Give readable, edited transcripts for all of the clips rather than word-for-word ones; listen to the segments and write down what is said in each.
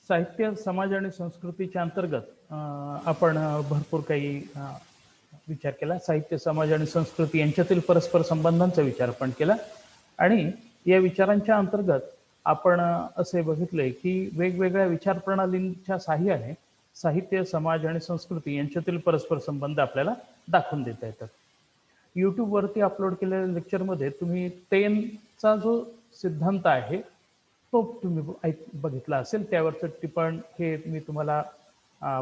साहित्य, समाज आणि संस्कृतीच्या अंतर्गत आपण भरपूर काही विचार केला. साहित्य, समाज आणि संस्कृती यांच्यातील परस्पर संबंधांचा विचार पण केला आणि या विचारांच्या अंतर्गत आपण असे बघितले की वेगवेगळ्या विचार प्रणालींच्या साहाय्याने साहित्य, समाज आणि संस्कृती यांच्यातील परस्पर संबंध आपल्याला दाखवून देता येतात. यूट्यूबवरती अपलोड केलेल्या लेक्चरमध्ये तुम्ही टेनचा जो सिद्धांत आहे तो तुम्ही बघितला असेल. त्यावरचं टिपण हे मी तुम्हाला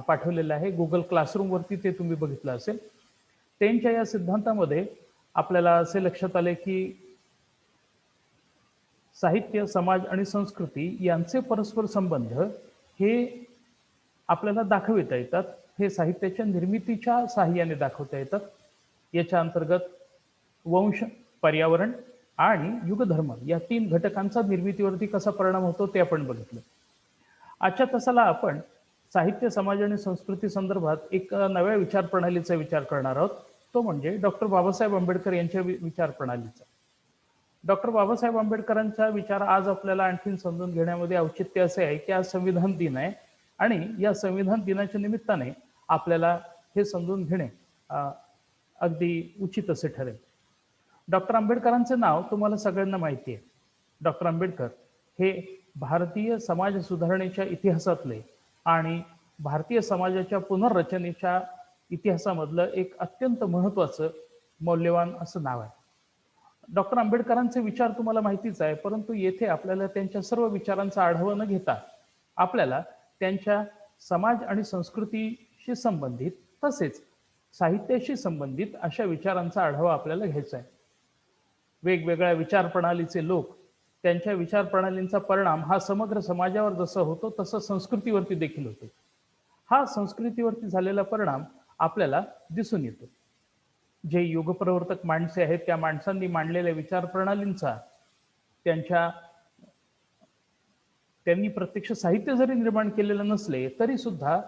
पाठवलेलं आहे. गुगल क्लासरूमवरती ते तुम्ही बघितलं असेल. टेनच्या या सिद्धांतामध्ये आपल्याला असे लक्षात आले की साहित्य, समाज आणि संस्कृती यांचे परस्पर संबंध हे आपल्याला दाखविता येतात. हे साहित्याच्या निर्मितीच्या साहाय्याने दाखवता येतात. याच्या अंतर्गत वंश, पर्यावरण आणि युगधर्म या 3 घटकांचा निर्मितीवरती कसा परिणाम होतो ते आपण बघितलं. आजच्या तासाला आपण साहित्य, समाज आणि संस्कृती संदर्भात एक नव्या विचार प्रणालीचा विचार करणार आहोत. तो म्हणजे डॉक्टर बाबासाहेब आंबेडकर यांच्या विचार प्रणालीचा. डॉक्टर बाबासाहेब आंबेडकरांचा विचार आज आपल्याला आणखीन समजून घेण्यामध्ये औचित्य असे आहे की आज संविधान दिन आहे आणि या संविधान दिनाच्या निमित्ताने आपल्याला हे समजून घेणे अगदी उचित असे ठरेल. डॉक्टर आंबेडकरांचे नाव तुम्हाला सगळ्यांना माहिती आहे. डॉक्टर आंबेडकर हे भारतीय समाज सुधारणेच्या इतिहासातले आणि भारतीय समाजाच्या पुनर्रचनेच्या इतिहासामधलं एक अत्यंत महत्त्वाचं मौल्यवान असं नाव आहे. डॉक्टर आंबेडकरांचे विचार तुम्हाला माहितीच आहे, परंतु येथे आपल्याला त्यांच्या सर्व विचारांचा आढावा न घेता आपल्याला त्यांच्या समाज आणि संस्कृतीशी संबंधित तसेच साहित्याशी संबंधित अशा विचारांचा आढावा आपल्याला घ्यायचा आहे. वेगवेगळ्या विचार प्रणालीचे लोक, त्यांच्या विचार प्रणालींचा परिणाम हा समग्र समाजावर जसा होतो तसं संस्कृतीवरती देखील होतो. हा संस्कृतीवरती झालेला परिणाम आपल्याला दिसून येतो. जे युगप्रवर्तक माणसे आहेत त्या माणसांनी मांडलेल्या विचार प्रणालींचा त्यांनी प्रत्यक्ष साहित्य जरी निर्माण केलेलं नसले तरी सुद्धा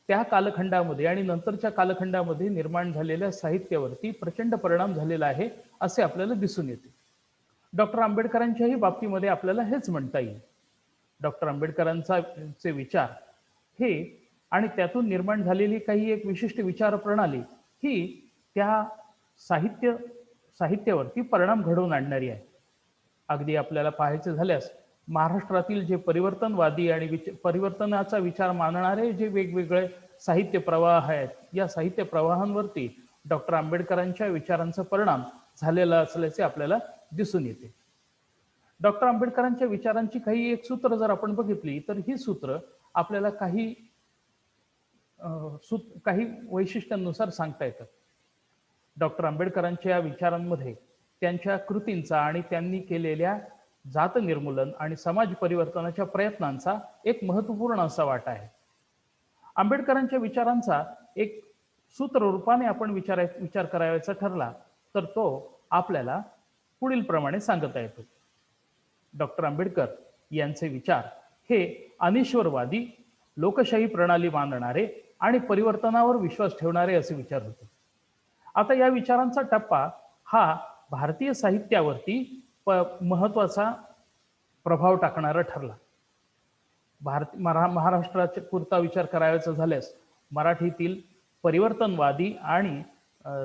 त्या कालखंडामध्ये आणि नंतरच्या कालखंडामध्ये निर्माण झालेल्या साहित्यावरती प्रचंड परिणाम झालेला आहे असे आपल्याला दिसून येते. डॉक्टर आंबेडकरांच्याही बाबतीमध्ये आपल्याला हेच म्हणता येईल. डॉक्टर आंबेडकरांचे विचार हे आणि त्यातून निर्माण झालेली काही एक विशिष्ट विचार प्रणाली ही त्या साहित्यावरती परिणाम घडवून आणणारी आहे. अगदी आपल्याला पाहायचे झाल्यास महाराष्ट्रातील जे परिवर्तनवादी आणि परिवर्तनाचा विचार मानणारे जे वेगवेगळे साहित्य प्रवाह आहेत, या साहित्य प्रवाहांवरती डॉक्टर आंबेडकरांच्या विचारांचा परिणाम झालेला असल्याचे आपल्याला दिसून येते. डॉक्टर आंबेडकरांच्या विचारांची काही एक सूत्र जर आपण बघितली तर ही सूत्र आपल्याला काही वैशिष्ट्यांनुसार सांगता येतात. डॉक्टर आंबेडकरांच्या विचारांमध्ये त्यांच्या कृतींचा आणि त्यांनी केलेल्या जात निर्मूलन आणि समाज परिवर्तनाच्या प्रयत्नांचा एक महत्त्वपूर्ण असा वाटा आहे. आंबेडकरांच्या विचारांचा एक सूत्र रूपाने आपण विचार करायचा ठरला तर तो आपल्याला पुढील प्रमाणे सांगता येतो. डॉक्टर आंबेडकर यांचे विचार हे अनिश्वरवादी, लोकशाही प्रणाली मानणारे आणि परिवर्तनावर विश्वास ठेवणारे असे विचार होते. आता या विचारांचा टप्पा हा भारतीय साहित्यावरती महत्वाचा प्रभाव टाकणारा ठरला. महाराष्ट्राच्या पुरता विचार करायचा झाल्यास मराठीतील परिवर्तनवादी आणि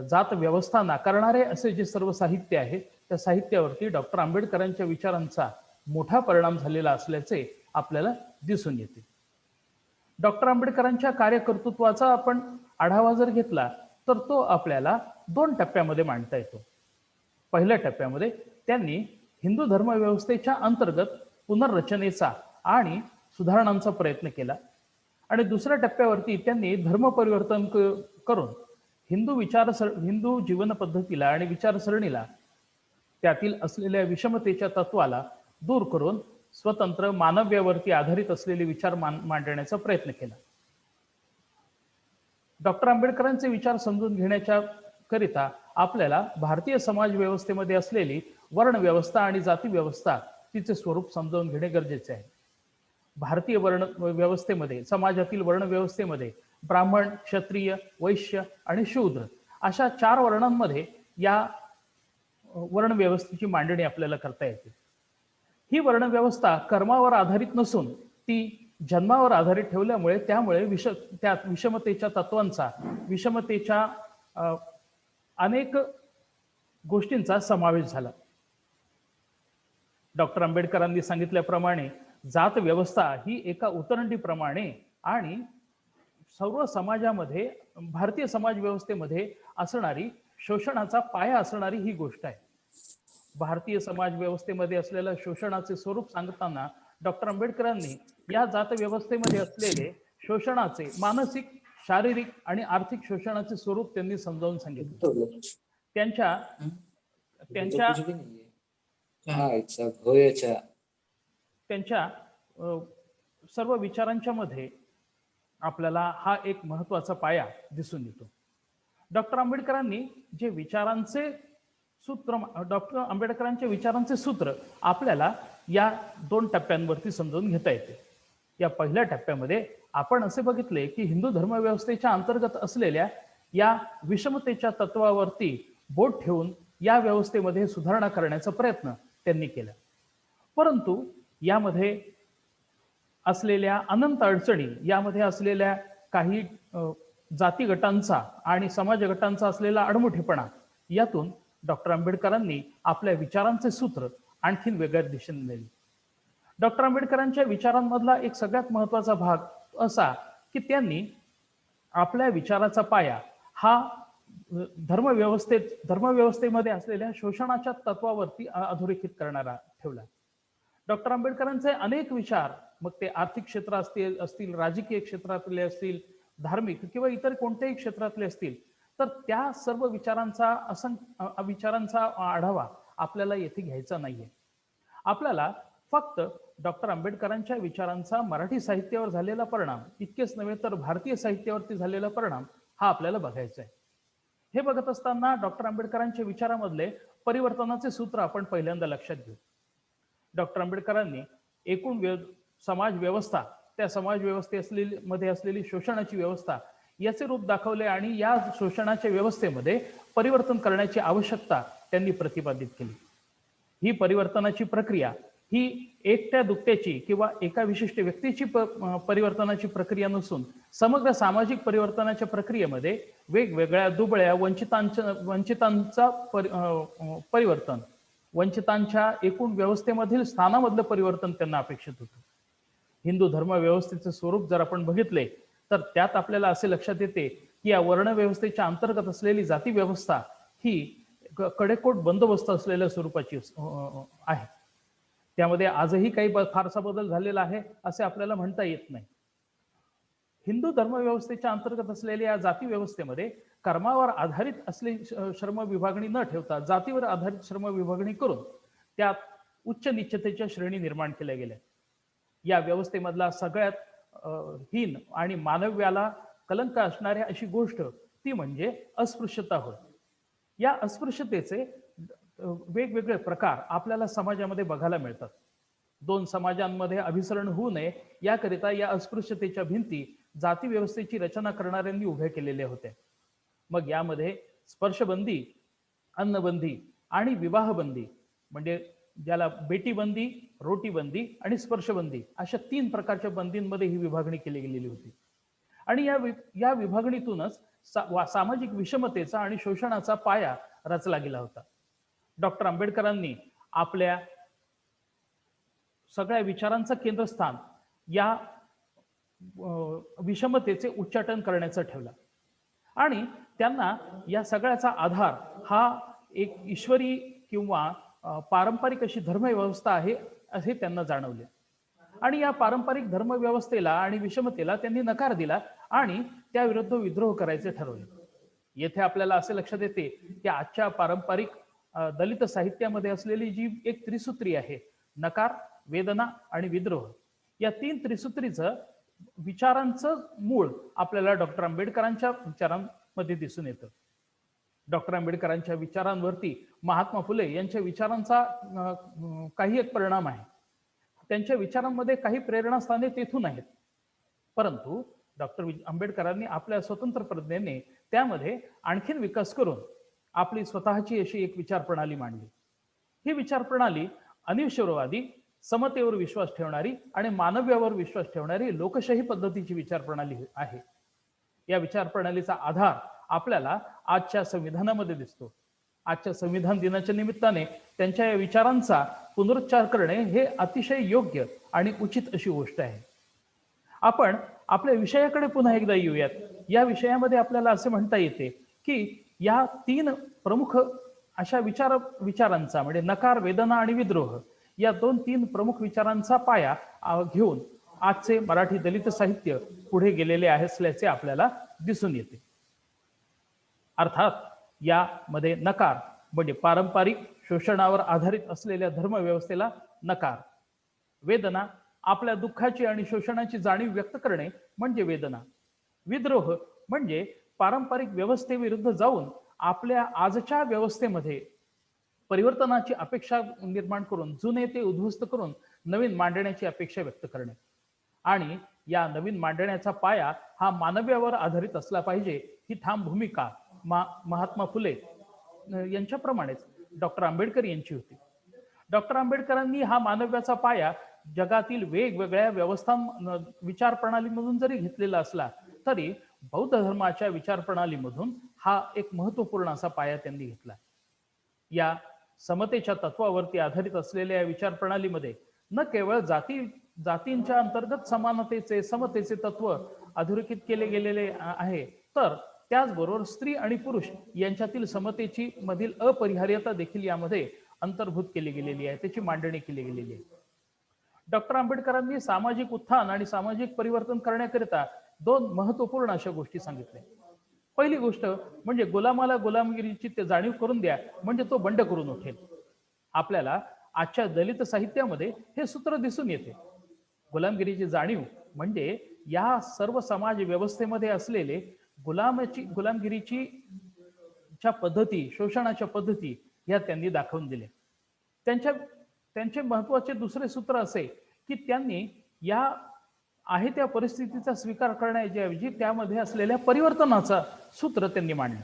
जात व्यवस्था नाकारणारे असे जे सर्व साहित्य आहे त्या साहित्यावरती डॉक्टर आंबेडकरांच्या विचारांचा मोठा परिणाम झालेला असल्याचे आपल्याला दिसून येते. डॉक्टर आंबेडकरांच्या कार्यकर्तृत्वाचा आपण आढावा जर घेतला तर तो आपल्याला 2 टप्प्यामध्ये मांडता येतो. पहिल्या टप्प्यामध्ये त्यांनी हिंदू धर्मव्यवस्थेच्या अंतर्गत पुनर्रचनेचा आणि सुधारणांचा प्रयत्न केला आणि दुसऱ्या टप्प्यावरती त्यांनी धर्म परिवर्तन करून हिंदू जीवन पद्धतीला आणि विचारसरणीला त्यातील असलेल्या विषमतेच्या तत्वाला दूर करून स्वतंत्र मानव्यावरती आधारित असलेले विचार मांडण्याचा प्रयत्न केला. डॉक्टर आंबेडकरांचे विचार समजून घेण्याच्या करिता आपल्याला भारतीय समाज व्यवस्थेमध्ये असलेली वर्ण व्यवस्था आणि जाती व्यवस्था तिचे स्वरूप समजावून घेणे गरजेचे आहे. भारतीय वर्ण व्यवस्थेमध्ये, समाजातील वर्ण व्यवस्थेमध्ये ब्राह्मण, क्षत्रिय, वैश्य आणि शूद्र अशा 4 वर्णांमध्ये या वर्ण व्यवस्थेची मांडणी आपल्याला करता येते. ही वर्ण व्यवस्था कर्मावर आधारित नसून ती जन्मावर आधारित ठेवल्यामुळे त्यामुळे त्या विषमतेच्या तत्वांचा, विषमतेच्या अनेक गोष्टींचा समावेश झाला. डॉक्टर आंबेडकरांनी सांगितल्याप्रमाणे जात व्यवस्था ही एका उतरंडीप्रमाणे आणि सर्व समाजामध्ये, भारतीय समाज व्यवस्थेमध्ये असणारी शोषणाचा पाया असणारी ही गोष्ट आहे. भारतीय समाज व्यवस्थेमध्ये असलेलं शोषणाचे स्वरूप सांगताना डॉक्टर आंबेडकरांनी या जात व्यवस्थेमध्ये असलेले शोषणाचे मानसिक, शारीरिक आणि आर्थिक शोषणाचे स्वरूप त्यांनी समजावून सांगितले. त्यांच्या सर्व विचारांच्या मध्ये आपल्याला हा एक महत्वाचा पाया दिसून येतो. डॉक्टर आंबेडकरांनी जे विचारांचे सूत्र, डॉक्टर आंबेडकरांच्या विचारांचे सूत्र आपल्याला या 2 टप्प्यांवरती समजून घेता येते. या पहिल्या टप्प्यामध्ये आपण असे बघितले की हिंदू धर्मव्यवस्थेच्या अंतर्गत असलेल्या या विषमतेच्या तत्वावरती बोट ठेवून या व्यवस्थेमध्ये सुधारणा करण्याचा प्रयत्न त्यांनी केला. परंतु यामध्ये असलेल्या अनंत अडचणी, यामध्ये असलेल्या काही जाती गटांचा आणि समाज गटांचा असलेला अडमुठेपणा, यातून डॉक्टर आंबेडकरांनी आपल्या विचारांचे सूत्र आणखीन वेगळ्या दिशेने नेले. डॉक्टर आंबेडकरांच्या विचारांमधला एक सगळ्यात महत्वाचा भाग असा की त्यांनी आपल्या विचाराचा पाया हा धर्मव्यवस्थेमध्ये असलेल्या शोषणाच्या तत्वावरती अधोरेखित करणारा ठेवला. डॉक्टर आंबेडकरांचे अनेक विचार, मग ते आर्थिक क्षेत्र असतील, राजकीय क्षेत्रातले असतील, धार्मिक किंवा इतर कोणत्याही क्षेत्रातले असतील, तर त्या सर्व विचारांचा आढावा आपल्याला येथे घ्यायचा नाहीये. आपल्याला फक्त डॉक्टर आंबेडकरांच्या विचारांचा मराठी साहित्यावर झालेला परिणाम इतकेच नव्हे तर भारतीय साहित्यावरती झालेला परिणाम हा आपल्याला बघायचा आहे. हे बघत असताना डॉक्टर आंबेडकरांच्या विचारामधले परिवर्तनाचे सूत्र आपण पहिल्यांदा लक्षात घेऊ. डॉक्टर आंबेडकरांनी एकूण समाज व्यवस्था, त्या समाज मध्ये असलेली शोषणाची व्यवस्था याचे रूप दाखवले आणि या शोषणाच्या व्यवस्थेमध्ये परिवर्तन करण्याची आवश्यकता त्यांनी प्रतिपादित केली. ही परिवर्तनाची प्रक्रिया ही एकट्या दुकट्याची किंवा एका विशिष्ट व्यक्तीची परिवर्तनाची प्रक्रिया नसून समग्र सामाजिक परिवर्तनाच्या प्रक्रियेमध्ये वेगवेगळ्या दुबळ्या वंचितांचा परिवर्तन, वंचितांच्या एकूण व्यवस्थेमधील स्थानामधलं परिवर्तन त्यांना अपेक्षित होतं. हिंदू धर्म व्यवस्थेचे स्वरूप जर आपण बघितले तर त्यात आपल्याला असे लक्षात येते की या वर्ण व्यवस्थेच्या अंतर्गत असलेली जाती व्यवस्था ही कडेकोट बंदोबस्त असलेल्या स्वरूपाची आहे. त्यामध्ये आजही काही फारसा बदल झालेला आहे असे आपल्याला म्हणता येत नाही. हिंदू धर्मव्यवस्थेच्या अंतर्गत असलेल्या या जाती व्यवस्थेमध्ये कर्मावर आधारित असलेली श्रम विभागणी न ठेवता जातीवर आधारित श्रम विभागणी करून त्यात उच्च निश्चितेच्या श्रेणी निर्माण केल्या गेल्या. या व्यवस्थेमधला सगळ्यात हीन आणि मानव्याला कलंक असणाऱ्या अशी गोष्ट ती म्हणजे अस्पृश्यता होय. या अस्पृश्यतेचे वेगवेगळे प्रकार आपल्याला समाजामध्ये बघायला मिळतात. 2 समाजांमध्ये अभिसरण होऊ नये याकरिता या अस्पृश्यतेच्या भिंती जाती व्यवस्थेची रचना करणाऱ्यांनी उभ्या केलेल्या होत्या. मग यामध्ये स्पर्शबंदी, अन्नबंदी आणि विवाहबंदी, म्हणजे ज्याला बेटीबंदी, रोटीबंदी आणि स्पर्शबंदी अशा 3 प्रकारच्या बंदींमध्ये ही विभागणी केली गेलेली होती. आणि या विभागणीतूनच सामाजिक विषमतेचा आणि शोषणाचा पाया रचला गेला होता. डॉक्टर आंबेडकरांनी आपल्या सगळ्या विचारांचं केंद्रस्थान या विषमतेचे उच्चाटन करण्याचं ठेवलं आणि त्यांना या सगळ्याचा आधार हा एक ईश्वरी किंवा पारंपरिक अशी धर्मव्यवस्था आहे असे त्यांना जाणवले. आणि या पारंपरिक धर्मव्यवस्थेला आणि विषमतेला त्यांनी नकार दिला आणि त्याविरुद्ध विद्रोह करायचे ठरवले. येथे आपल्याला असे लक्षात येते की आजच्या पारंपरिक दलित साहित्यामध्ये असलेली जी एक त्रिसूत्री आहे, नकार, वेदना आणि विद्रोह, या 3 त्रिसूत्रीचं विचारांचं मूळ आपल्याला डॉक्टर आंबेडकरांच्या विचारांमध्ये दिसून येतं. डॉक्टर आंबेडकरांच्या विचारांवरती महात्मा फुले यांच्या विचारांचा काही एक परिणाम आहे. त्यांच्या विचारांमध्ये काही प्रेरणास्थाने तेथून आहेत, परंतु डॉक्टर आंबेडकरांनी आपल्या स्वतंत्र प्रज्ञेने त्यामध्ये आणखीन विकास करून आपली स्वतःची अशी एक विचार प्रणाली मांडली. ही विचार प्रणाली अनिश्वरवादी समतेवर विश्वास ठेवणारी आणि मानव्यावर विश्वास ठेवणारी लोकशाही पद्धतीची विचारप्रणाली आहे. या विचारप्रणालीचा आधार आपल्याला आजच्या संविधानामध्ये दिसतो. आजच्या संविधान दिनाच्या निमित्ताने त्यांच्या या विचारांचा पुनरुच्चार करणे हे अतिशय योग्य आणि उचित अशी गोष्ट आहे. आपण आपल्या विषयाकडे पुन्हा एकदा येऊयात. या विषयामध्ये आपल्याला असे म्हणता येते की या 3 प्रमुख अशा विचारांचा म्हणजे नकार, वेदना आणि विद्रोह या 2-3 प्रमुख विचारांचा पाया घेऊन आजचे मराठी दलित साहित्य पुढे गेलेले असल्याचे आपल्याला दिसून येते. अर्थात यामध्ये नकार म्हणजे पारंपरिक शोषणावर आधारित असलेल्या धर्मव्यवस्थेला नकार, वेदना आपल्या दुःखाची आणि शोषणाची जाणीव व्यक्त करणे म्हणजे वेदना, विद्रोह म्हणजे पारंपरिक व्यवस्थेविरुद्ध जाऊन आपल्या आजच्या व्यवस्थेमध्ये परिवर्तनाची अपेक्षा निर्माण करून जुने ते उद्ध्वस्त करून नवीन मांडण्याची अपेक्षा व्यक्त करणे. आणि या नवीन मांडण्याचा पाया हा मानव्यावर आधारित असला पाहिजे ही ठाम भूमिका महात्मा फुले यांच्याप्रमाणेच डॉक्टर आंबेडकर यांची होती. डॉक्टर आंबेडकरांनी हा मानव्याचा पाया जगातील वेगवेगळ्या विचार प्रणालीमधून जरी घेतलेला असला तरी बौद्ध धर्माच्या विचार प्रणालीमधून हा एक महत्वपूर्ण असा पाया त्यांनी घेतला. या समतेच्या तत्वावरती आधारित असलेल्या विचार प्रणालीमध्ये न केवळ जातींच्या अंतर्गत समानतेचे समतेचे तत्व अधोरेखित केले गेलेले आहे, तर त्याचबरोबर स्त्री आणि पुरुष यांच्यातील समतेची मधील अपरिहार्यता देखील यामध्ये अंतर्भूत केली गेलेली आहे, त्याची मांडणी केली गेलेली आहे. डॉक्टर आंबेडकरांनी सामाजिक उत्थान आणि सामाजिक परिवर्तन करण्याकरिता 2 महत्वपूर्ण अशा गोष्टी सांगितल्या. पहिली गोष्ट म्हणजे गुलामाला गुलामगिरीची ते जाणीव करून द्या म्हणजे तो बंड करून उठेल. आपल्याला आजच्या दलित साहित्यामध्ये हे सूत्र दिसून येते. गुलामगिरीची जाणीव म्हणजे या सर्व समाज व्यवस्थेमध्ये असलेले गुलामगिरीची पद्धती, शोषणाच्या पद्धती या त्यांनी दाखवून दिल्या. त्यांचे महत्वाचे दुसरे सूत्र असे की त्यांनी या आहे त्या परिस्थितीचा स्वीकार करण्याऐवजी त्यामध्ये असलेल्या परिवर्तनाचा सूत्र त्यांनी मांडलं.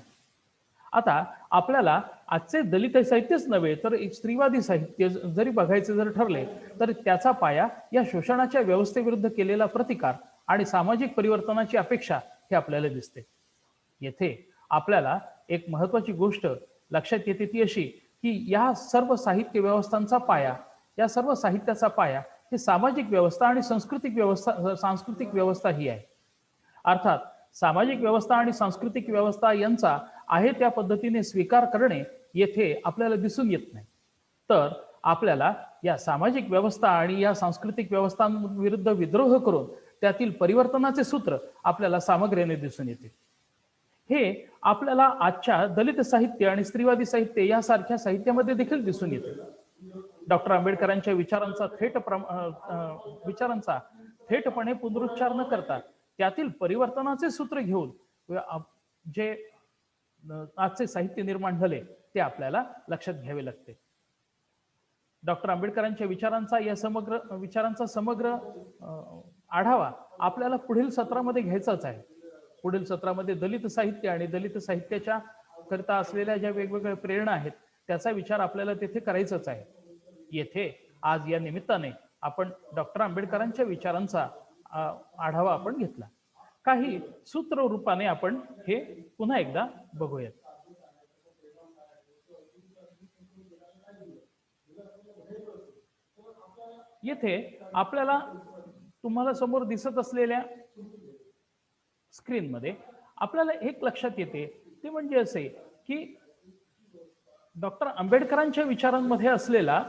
आता आपल्याला आजचे दलित साहित्यच नव्हे तर एक स्त्रीवादी साहित्य जरी बघायचे जर ठरले तर त्याचा पाया या शोषणाच्या व्यवस्थेविरुद्ध केलेला प्रतिकार आणि सामाजिक परिवर्तनाची अपेक्षा हे आपल्याला दिसते. येथे आपल्याला एक महत्वाची गोष्ट लक्षात येते ती अशी की या सर्व साहित्य व्यवस्थांचा पाया, या सर्व साहित्याचा पाया ही सामाजिक व्यवस्था आणि सांस्कृतिक व्यवस्था ही आहे. अर्थात सामाजिक व्यवस्था आणि सांस्कृतिक व्यवस्था यांचा आहे त्या पद्धतीने स्वीकार करणे येथे आपल्याला दिसून येत नाही. तर आपल्याला या सामाजिक व्यवस्था आणि या सांस्कृतिक व्यवस्थांविरुद्ध विद्रोह करून त्यातील परिवर्तनाचे सूत्र आपल्याला सामग्रीने दिसून येते. हे आपल्याला आजच्या दलित साहित्य आणि स्त्रीवादी साहित्य यासारख्या साहित्यामध्ये देखील दिसून येते. डॉक्टर आंबेडकरांच्या विचारांचा थेटपणे पुनरुच्चार न करता त्यातील परिवर्तनाचे सूत्र घेऊन जे आजचे साहित्य निर्माण झाले ते आपल्याला लक्षात घ्यावे लागते. डॉक्टर आंबेडकरांच्या विचारांचा समग्र आढावा आपल्याला पुढील सत्रामध्ये घ्यायचाच आहे. पुढील सत्रामध्ये दलित साहित्य आणि दलित साहित्याच्या करता असलेल्या ज्या वेगवेगळ्या प्रेरणा आहेत त्याचा विचार आपल्याला तेथे करायचाच आहे. येथे आज या निमित्ताने आपण डॉक्टर आंबेडकरांच्या विचारांचा आढावा आपण घेतला. काही सूत्र रूपाने आपण हे पुन्हा एकदा बघूयात. येथे आपल्याला तुम्हाला समोर दिसत असलेल्या स्क्रीन मध्ये आपल्याला एक लक्षात येते ते म्हणजे असे की डॉक्टर आंबेडकरांच्या विचारांमध्ये असलेला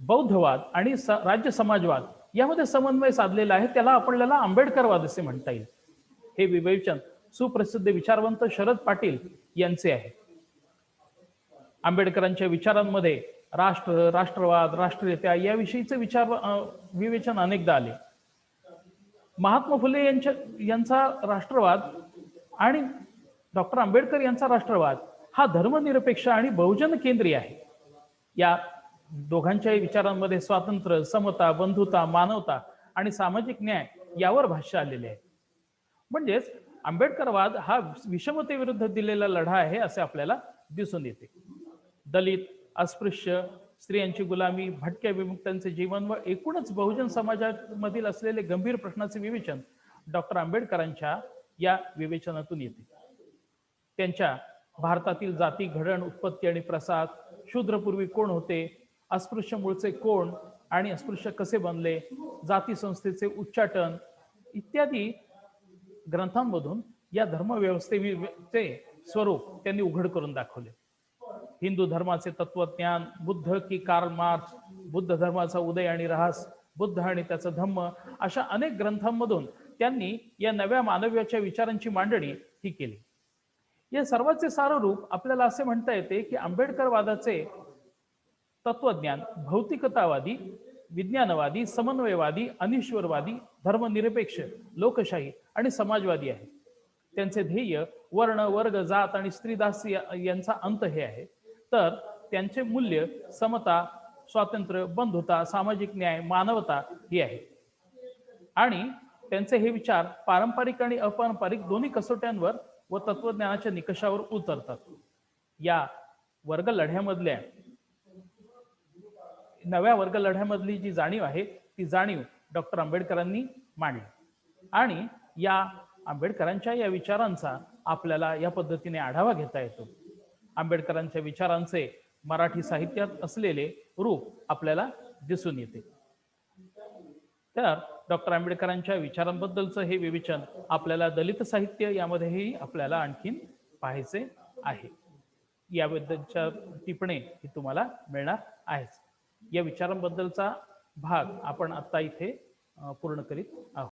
बौद्धवाद आणि राज्य समाजवाद यामध्ये समन्वय साधलेला आहे. त्याला आपल्याला आंबेडकरवाद असे म्हणता येईल. हे विवेचन सुप्रसिद्ध विचारवंत शरद पाटील यांचे आहे. आंबेडकरांच्या विचारांमध्ये राष्ट्र, राष्ट्रवाद, राष्ट्रीयता याविषयीचे विवेचन अनेकदा आले. महात्मा फुले यांचा राष्ट्रवाद आणि डॉक्टर आंबेडकर यांचा राष्ट्रवाद हा धर्मनिरपेक्ष आणि बहुजन केंद्रीय आहे. या दोघांच्याही विचारांमध्ये स्वातंत्र्य, समता, बंधुता, मानवता आणि सामाजिक न्याय यावर भाष्य आलेले आहे. म्हणजेच आंबेडकरवाद हा विषमतेविरुद्ध दिलेला लढा आहे असे आपल्याला दिसून येते. दलित, अस्पृश्य, स्त्रियांची गुलामी, भटक्या विमुक्तांचे जीवन व एकूणच बहुजन समाजामधील असलेले गंभीर प्रश्नाचे विवेचन डॉक्टर आंबेडकरांच्या या विवेचनातून येते. त्यांच्या भारतातील जाती घडण, उत्पत्ती आणि प्रसाद, शूद्रपूर्वी कोण होते, अस्पृश्य मूळचे कोण आणि अस्पृश्य कसे बनले, जाती संस्थेचे उच्चाटन इत्यादी ग्रंथांमधून या धर्मव्यवस्थेचे स्वरूप त्यांनी उघड करून दाखवले. हिंदू धर्माचे तत्वज्ञान, बुद्ध की कार्ल मार्क्स, बुद्ध धर्माचा उदय आणि ऱ्हास, बुद्ध आणि त्याचा धम्म, अशा अनेक ग्रंथांमधून त्यांनी या नव्या मानव्याच्या विचारांची मांडणी ही केली. या सर्वाचे साररूप आपल्याला असे म्हणता येते की आंबेडकरवादाचे तत्वज्ञान भौतिकतावादी, विज्ञानवादी, समन्वयवादी, अनिश्वरवादी, धर्मनिरपेक्ष, लोकशाही आणि समाजवादी आहे. त्यांचे ध्येय वर्ण, वर्ग, जात आणि स्त्रीदास यांचा अंत हे आहे. तर त्यांचे मूल्य समता, स्वातंत्र्य, बंधुता, सामाजिक न्याय, मानवता ही आहे. आणि त्यांचे हे विचार पारंपरिक आणि अपारंपरिक दोन्ही कसोट्यांवर व तत्वज्ञानाच्या निकषावर उतरतात. या वर्ग लढ्यामधल्या नव्या वर्ग लढ्यामधली जी जाणीव आहे ती जाणीव डॉक्टर आंबेडकरांनी मांडली आणि या आंबेडकरांच्या या विचारांचा आपल्याला या पद्धतीने आढावा घेता येतो. आंबेडकरांच्या विचारांचे मराठी साहित्यात असलेले रूप आपल्याला दिसून येते. तर डॉक्टर आंबेडकरांच्या विचारांबद्दलचं हे विवेचन आपल्याला दलित साहित्य यामध्येही आपल्याला आणखीन पाहायचे आहे. याबद्दलच्या टिपणे ही तुम्हाला मिळणार आहेच. या विचारांबद्दलचा भाग आपण आता इथे पूर्ण करीत आहोत.